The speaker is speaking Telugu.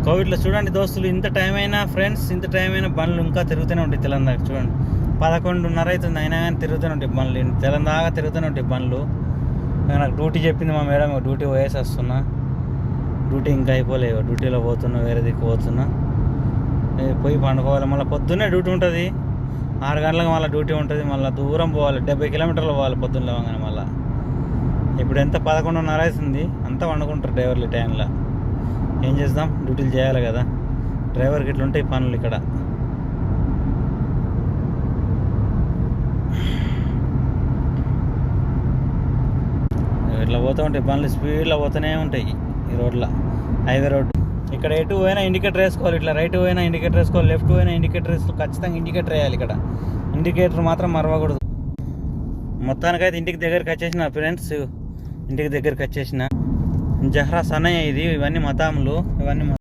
కోవిడ్లో చూడండి దోస్తులు, ఇంత టైం అయినా ఫ్రెండ్స్, ఇంత టైం అయినా బండ్లు ఇంకా తిరుగుతూనే ఉంటాయి తెలంగాణ. చూడండి 11:30 అవుతుంది, అయినా కానీ తిరుగుతూనే ఉంటాయి బండ్లు, తెలంగాణ తిరుగుతూనే ఉంటాయి బండ్లు. నాకు డ్యూటీ చెప్పింది మా మేడం, డ్యూటీ పోయేసి వస్తున్నా. డ్యూటీ ఇంకా అయిపోలేదు, డ్యూటీలో పోతున్నా, వేరే దిక్కు పోతున్నా. పోయి పండుకోవాలి. మళ్ళీ పొద్దున్నే డ్యూటీ ఉంటుంది, 6 గంటలకు మళ్ళీ డ్యూటీ ఉంటుంది. మళ్ళీ దూరం పోవాలి, 70 కిలోమీటర్లు పోవాలి పొద్దున్న లేవగానే. మళ్ళీ ఇప్పుడు ఎంత 11:30 అవుతుంది, అంతా వండుకుంటారు డ్రైవర్లు ఈ టైంలో. ఏం చేద్దాం, డ్యూటీలు చేయాలి కదా, డ్రైవర్కి ఇట్లా ఉంటాయి పనులు ఇక్కడ. ఇట్లా పోతూ ఉంటాయి బండ్లు, స్పీడ్లో పోతూనే ఉంటాయి ఈ రోడ్లో, హైవే రోడ్డు. ఇక్కడ ఎటు పోయినా ఇండికేటర్ వేసుకోవాలి, ఇట్లా రైట్ పోయినా ఇండికేటర్ వేసుకోవాలి, లెఫ్ట్ పోయినా ఇండికేటర్ వేసుకోవాలి. ఖచ్చితంగా ఇండికేటర్ వేయాలి ఇక్కడ, ఇండికేటర్ మాత్రం మరవకూడదు. మొత్తానికైతే ఇంటికి దగ్గరికి వచ్చేసిన ఫ్రెండ్స్, ఇంటికి దగ్గరికి వచ్చేసిన. జహ్రా సనయ్య ఇది, ఇవన్నీ మతాములు, ఇవన్నీ